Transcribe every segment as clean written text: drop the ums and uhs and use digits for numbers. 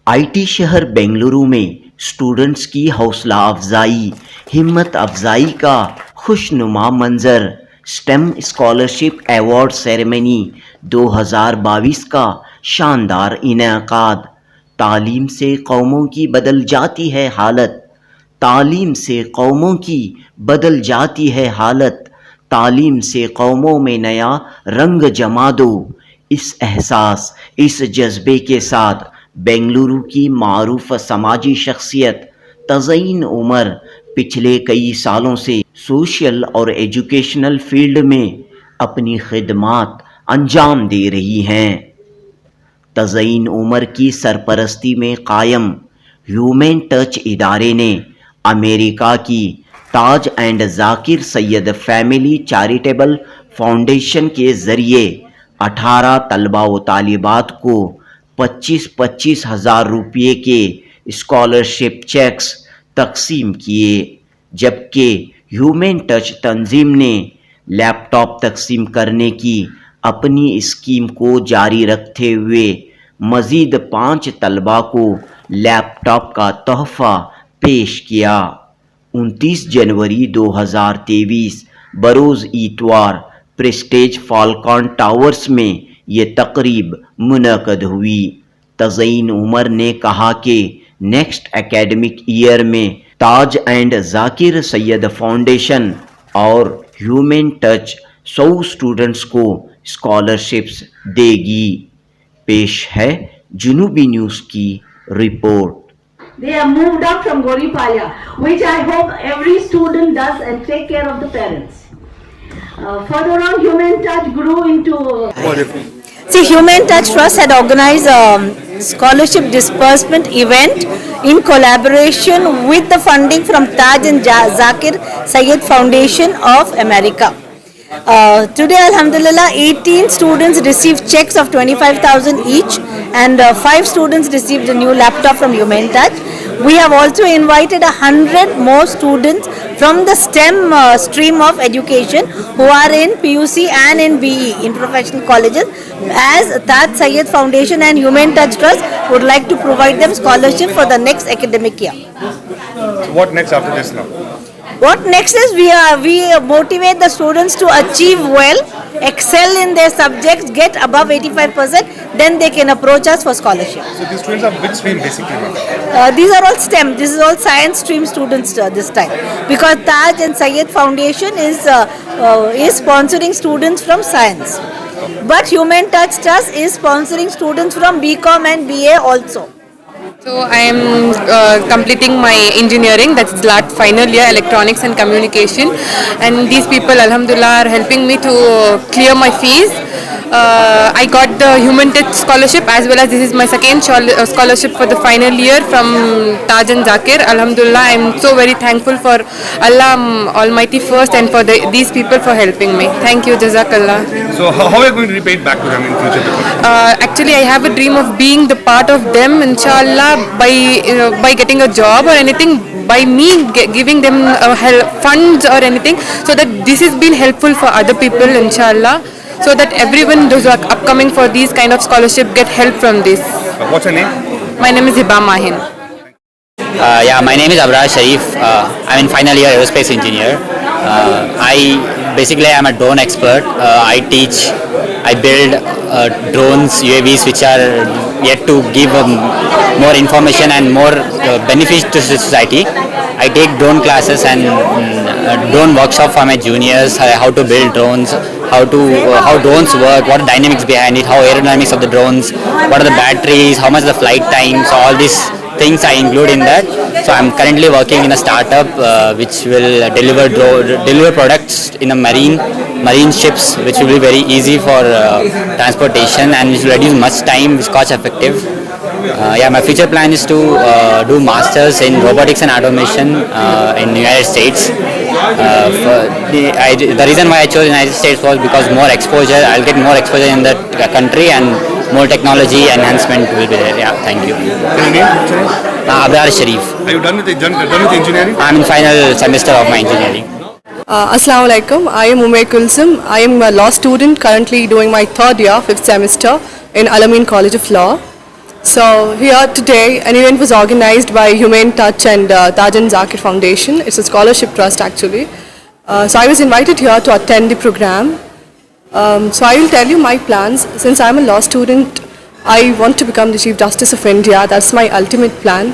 IT शहर बेंगलुरु में students की हौसला अफजाई, हिम्मत अफजाई का खुशनुमा मंजर। स्टेम स्कॉलरशिप अवार्ड सेरेमनी 2022 का शानदार इनेकाद। तालीम से कौमों की बदल जाती है हालत, तालीम से कौमों की बदल जाती है हालत, तालीम से कौमों में नया रंग जमा दो। इस एहसास, इस जज्बे के साथ बेंगलुरु की मारूफ समाजी शख्सियत तज़यीन उमर पिछले कई सालों से सोशल और एजुकेशनल फील्ड में अपनी खिदमात अंजाम दे रही हैं। तज़यीन उमर की सरपरस्ती में कायम ह्यूमेन टच इदारे ने अमेरिका की Taj and Zakir Syed Family Charitable Foundation के ज़रिए 18 तलबा व तालिबात को 25-25 हज़ार रुपये के स्कॉलरशिप चेक्स तकसीम किए, जबकि ह्यूमेन टच तंजीम ने लैपटॉप तकसीम करने की अपनी स्कीम को जारी रखते हुए मज़ीद 5 तलबा को लैपटॉप का तोहफ़ा पेश किया। 29 जनवरी 2023 बरोज़ इतवार प्रेस्टेज फाल्कॉन टावर्स में ये तकरीब मुनक़द हुई। तज़यीन उमर ने कहा कि नेक्स्ट एकेडमिक ईयर में ताज एंड ज़ाकिर सैयद फाउंडेशन और ह्यूमेन टच 100 स्टूडेंट्स को स्कॉलरशिप्स देगी। पेश है जुनूबी न्यूज़ की report. They are moved up from Goripalya, which I hope every student does and take care of the parents. Further on, Humane Touch grew into... See, Humane Touch Trust had organized a scholarship disbursement event in collaboration with the funding from Taj and Zakir Sayyid Foundation of America. Today, Alhamdulillah, 18 students received checks of 25,000 each, and 5 students received a new laptop from Humane Touch. We have also invited 100 more students from the STEM stream of education who are in PUC and in BE, in professional colleges, as Taj Sayyid Foundation and Humane Touch Trust would like to provide them scholarship for the next academic year. So what next after this now? What next is we motivate the students to achieve well, excel in their subjects, get above 85%, then they can approach us for scholarship. So these students are which stream basically? These are all STEM. This is all science stream students this time, because Taj and Sayyid Foundation is sponsoring students from science, but Humane Touch Trust is sponsoring students from BCom and BA also. So I am completing my engineering, that's LAT final year, electronics and communication, and these people alhamdulillah are helping me to clear my fees. I got the Human Touch scholarship, as well as this is my second scholarship for the final year from Taj and Zakir. Alhamdulillah, I am so very thankful for Allah Almighty first, and for these people for helping me. Thank you, Jazakallah. So how are you going to repay it back to them in future? Actually, I have a dream of being the part of them, inshallah, by getting a job or anything, by me giving them funds or anything, so that this has been helpful for other people, inshallah, so that everyone those who are upcoming for these kind of scholarship get help from this. What's your name? My name is Hiba Mahin. My name is Abrar Sharif. I'm in final year aerospace engineer. I am a drone expert. I teach, I build drones, UAVs, which are yet to give more information and more benefits to society. I take drone classes and drone workshop for my juniors, how to build drones, how drones work, what are the dynamics behind it, how aerodynamics of the drones, what are the batteries, how much the flight time. So all these things I include in that. So I'm currently working in a startup which will deliver products in a marine ships, which will be very easy for transportation and which will reduce much time, which is cost effective. My future plan is to do masters in robotics and automation in the United States. The reason why I chose the United States was because more exposure, I'll get more exposure in that country, and more technology enhancement will be there. Yeah, thank you. Can you name? Abrar Sharif. Are you done with engineering? I'm in final semester of my engineering. Assalamu alaikum. I am Umair Kulsum. I am a law student currently doing my third year, 5th semester in Al-Amin College of Law. So here today an event was organized by Humane Touch and Taj-Zakir Foundation. It's a scholarship trust actually. So I was invited here to attend the program. So I will tell you my plans. Since I'm a law student, I want to become the Chief Justice of India. That's my ultimate plan.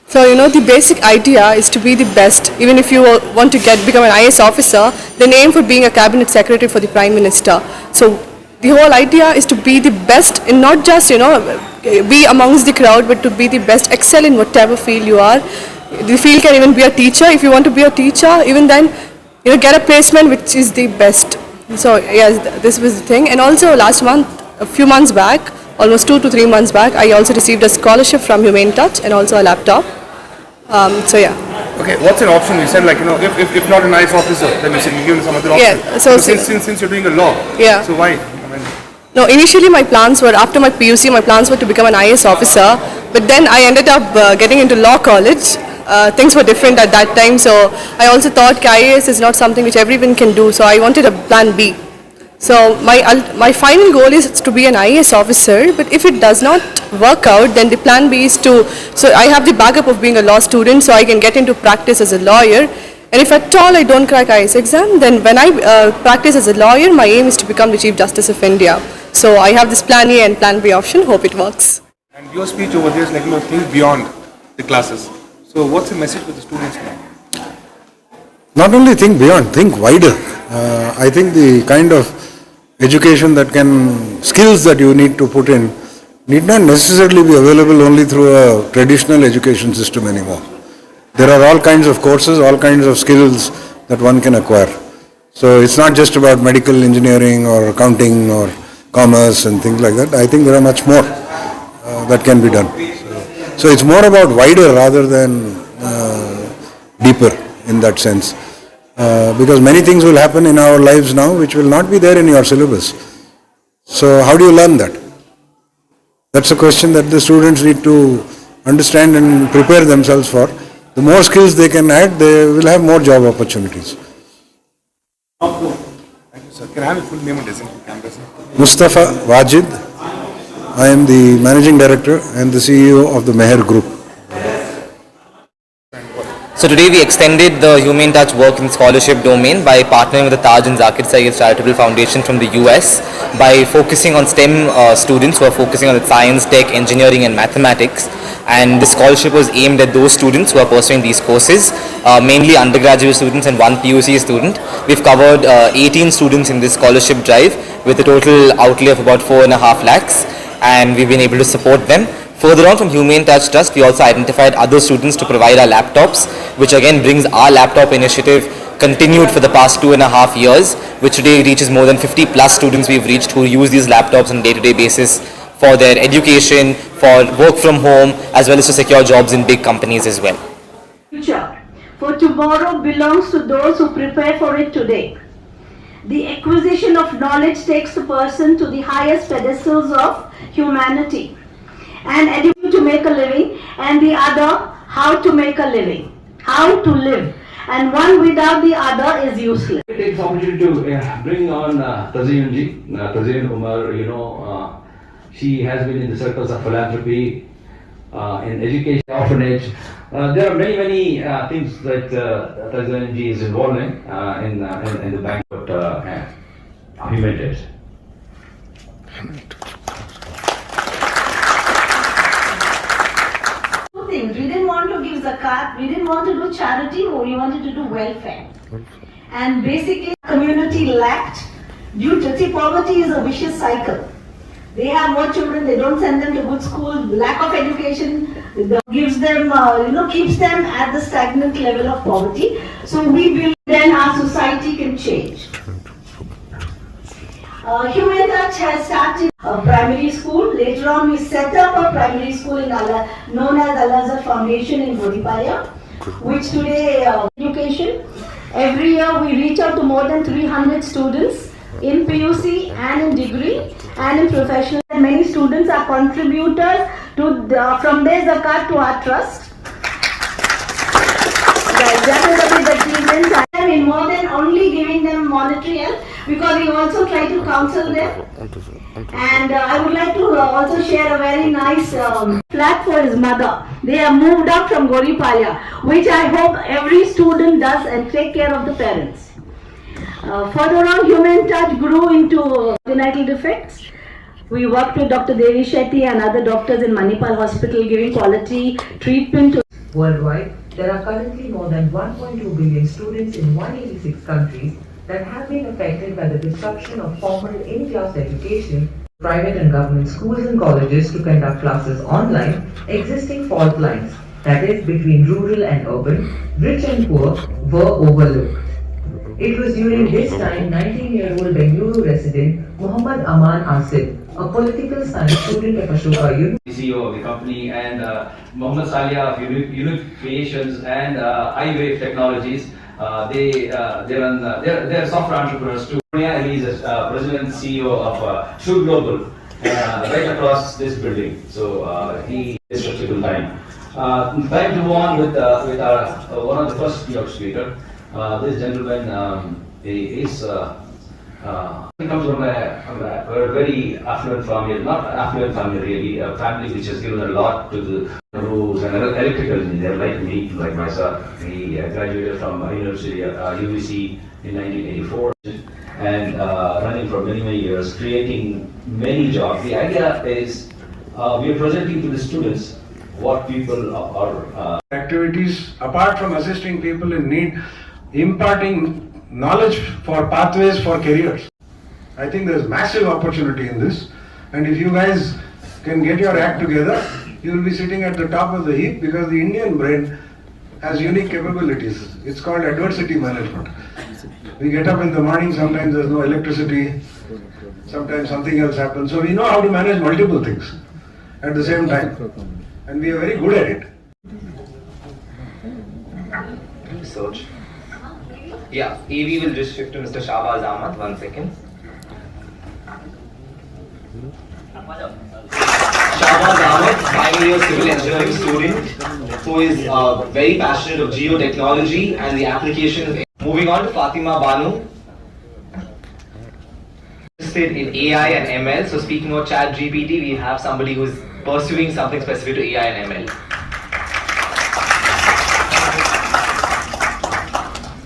So the basic idea is to be the best. Even if you want to become an IAS officer, then aim for being a cabinet secretary for the Prime Minister. So the whole idea is to be the best and not just be amongst the crowd, but to be the best, excel in whatever field you are. The field can even be a teacher. If you want to be a teacher, even then get a placement which is the best. So yes, this was the thing. And also last month, a few months back, almost 2 to 3 months back, I also received a scholarship from Humane Touch and also a laptop. So yeah. Okay, what's an option? You said if not an IAS officer, then you said you give some other option. Yeah, so since you're doing a law, yeah. So why? No, initially my plans were, after my PUC, my plans were to become an IAS officer, but then I ended up getting into law college. Things were different at that time, so I also thought IAS is not something which everyone can do, so I wanted a plan B. So my final goal is to be an IAS officer, but if it does not work out, then the plan B is so I have the backup of being a law student, so I can get into practice as a lawyer. And if at all I don't crack IAS exam, then when I practice as a lawyer, my aim is to become the Chief Justice of India. So I have this plan A and plan B option. Hope it works. And your speech over there is think beyond the classes. So what's the message for the students now? Not only think beyond, think wider. I think the kind of education skills that you need to put in need not necessarily be available only through a traditional education system anymore. There are all kinds of courses, all kinds of skills that one can acquire. So it's not just about medical engineering or accounting or commerce and things like that. I think there are much more that can be done. So it's more about wider rather than deeper in that sense. Because many things will happen in our lives now which will not be there in your syllabus. So how do you learn that? That's a question that the students need to understand and prepare themselves for. The more skills they can add, they will have more job opportunities. Thank you, sir. Can I have a full name and designate campus? Mustafa Wajid. I am the Managing Director and the CEO of the Meher Group. So today we extended the Humane Touch work in scholarship domain by partnering with the Taj-Zakir Chartable Foundation from the US by focusing on STEM students who are focusing on science, tech, engineering and mathematics. And the scholarship was aimed at those students who are pursuing these courses, mainly undergraduate students and one PUC student. We've covered 18 students in this scholarship drive with a total outlay of about 4.5 lakhs, and we've been able to support them. Further on, from Humane Touch Trust, we also identified other students to provide our laptops, which again brings our laptop initiative continued for the past 2.5 years, which today reaches more than 50 plus students we've reached who use these laptops on a day-to-day basis for their education, for work from home, as well as to secure jobs in big companies as well. Future for tomorrow belongs to those who prepare for it today. The acquisition of knowledge takes the person to the highest pedestals of humanity, and education to make a living, and the other how to make a living, how to live, and one without the other is useless. I take this opportunity to bring on Tazeen ji, Tazeen Umar. She has been in the circles of philanthropy, in education, orphanage. There are many things that Tazeen ji is involved in the banquet Humane Touch. We didn't want to give zakat, we didn't want to do charity, we wanted to do welfare. And basically community lacked due to poverty is a vicious cycle. They have more children, they don't send them to good school, lack of education gives them, keeps them at the stagnant level of poverty. So we believe then our society can change. Humane Touch has started a primary school. Later on, we set up a primary school known as Al-Azhar Foundation in Godipaya, which today education. Every year, we reach out to more than 300 students in PUC and in degree and in professional. Many students are contributors from their zakat to our trust. The achievements In more than only giving them monetary help, because we also try to counsel them. And I would like to also share a very nice flat for his mother. They have moved up from Goripalya, which I hope every student does and take care of the parents. Further on, Humane Touch grew into genital defects. We worked with Dr. Devi Shetty and other doctors in Manipal Hospital giving quality treatment to worldwide. There are currently more than 1.2 billion students in 186 countries that have been affected by the disruption of formal in-class education. Private and government schools and colleges to conduct classes online, existing fault lines, that is between rural and urban, rich and poor, were overlooked. It was during this time 19-year-old Bengaluru resident Muhammad Aman Asif, a political science student at Ashoka University, CEO of the company, and Mohammed Salia of Unique Creations and iWave Technologies. They're software entrepreneurs too. He is president and CEO of Shoe Global, right across this building. So he is such a good time. Time to move on with one of the first keynote speaker. This gentleman is comes from a very affluent family, not affluent family really, a family which has given a lot to the rules and electrical engineer like me, like myself. He graduated from University UBC in 1984 and running for many years, creating many jobs. The idea is we are presenting to the students what people are Activities apart from assisting people in need, imparting knowledge for pathways for careers. I think there's massive opportunity in this, and if you guys can get your act together, you will be sitting at the top of the heap, because the Indian brain has unique capabilities. It's called adversity management. We get up in the morning, sometimes there's no electricity, sometimes something else happens, so we know how to manage multiple things at the same time, and we are very good at it. Research. Yeah, AV will just shift to Mr. Shahbaz Ahmad. 1 second. Shahbaz Ahmad, final year civil engineering student who is very passionate of geotechnology and the application of. Moving on to Fatima Banu, interested in AI and ML. So speaking of ChatGPT, we have somebody who is pursuing something specific to AI and ML.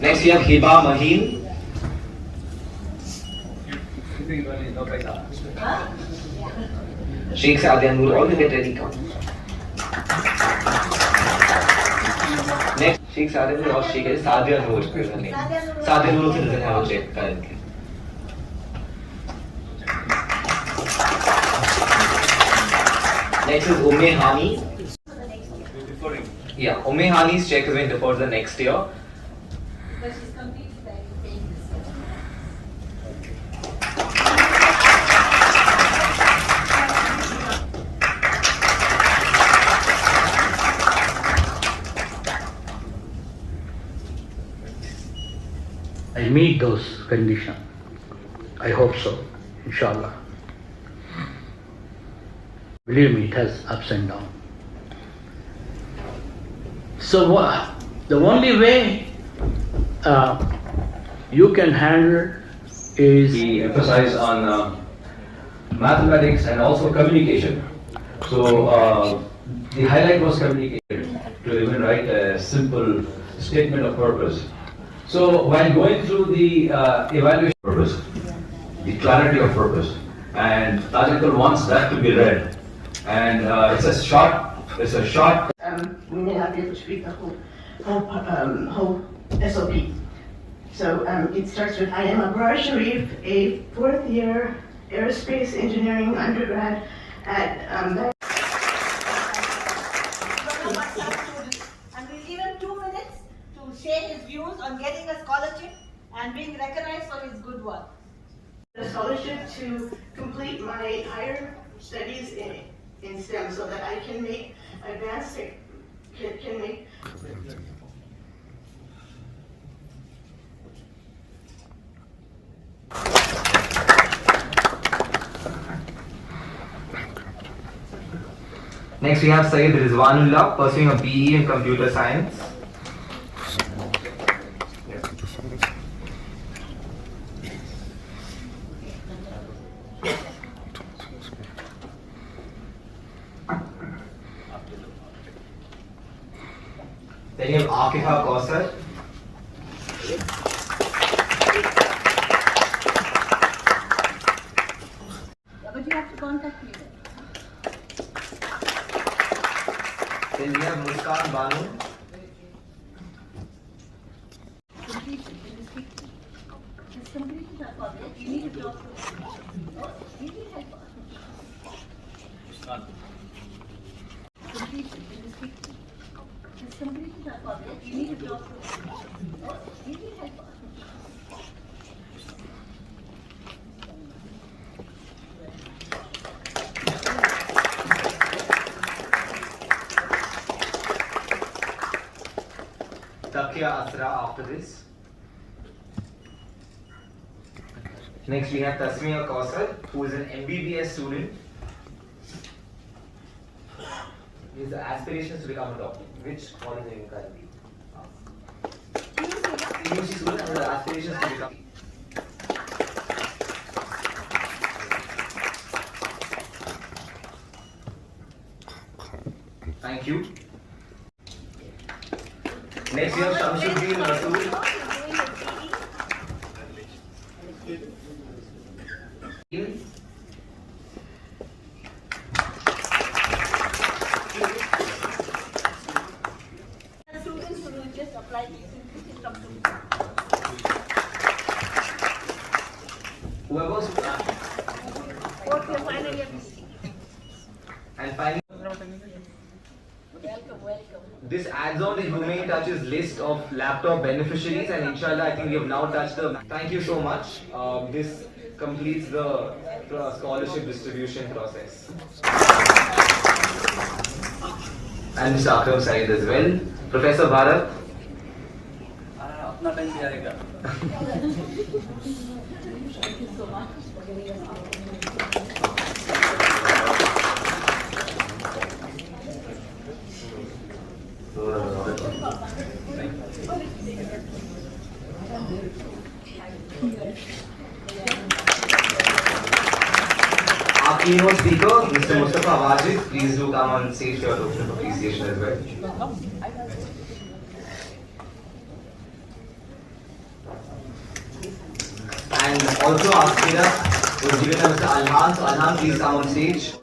Next we have Hiba Maheen. Sheikh Sadia Noor, all will get ready, come. Next, Sheikh Sadia Noor or Sheikh Sadia Noor. Sadia Noor also doesn't have a check currently. Next is Umme Hani. Yeah, Umme Hani's check is going to defer to the next year. But she's completed that paying this. I meet those conditions. I hope so, inshallah. Believe me, it has ups and downs. So the only way you can handle is we emphasize on mathematics and also communication. So the highlight was communication, to even write a simple statement of purpose. So while going through the evaluation purpose, the clarity of purpose, and Taj-Zakir wants that to be read, and it's a short. We may not be able to read the whole SOP. So it starts with, I am Abrar Sharif, a fourth year aerospace engineering undergrad at And we'll give him 2 minutes to share his views on getting a scholarship and being recognized for his good work. a scholarship to complete my higher studies in STEM so that I can make advanced can make. Next we have Syed Rizwanullah pursuing a BE in computer science. Then you have Akifa Kausar. But you have to contact me then. Then we have Muskan Banu. It's completely our problem. You need to talk to us. You need help us. It's completely our problem. You need to talk to us. You need help us. Takia Asra after this. Next we have Tasmia Kausar, who is an MBBS student. His aspirations to become a doctor. Which college are you currently? PhD student and the aspirations to become. Thank you. Next we have Shamsuddin Rasool. Students who will just apply these things come to me. Whoever's What your final year? and finally. Welcome. This adds on the Humane Touch's list of laptop beneficiaries, and inshallah I think we have now touched the. Thank you so much. This completes the scholarship distribution process. And Mr. Akram Saeed as well. Professor Bharat. अपना time दिया रहेगा. Thank you so much for giving us our Our keynote speaker, Mr. Mustafa Wajid, please do come on stage for your token of appreciation as well. And also our speaker was given Mr. Alhan. So Alhan, please come on stage.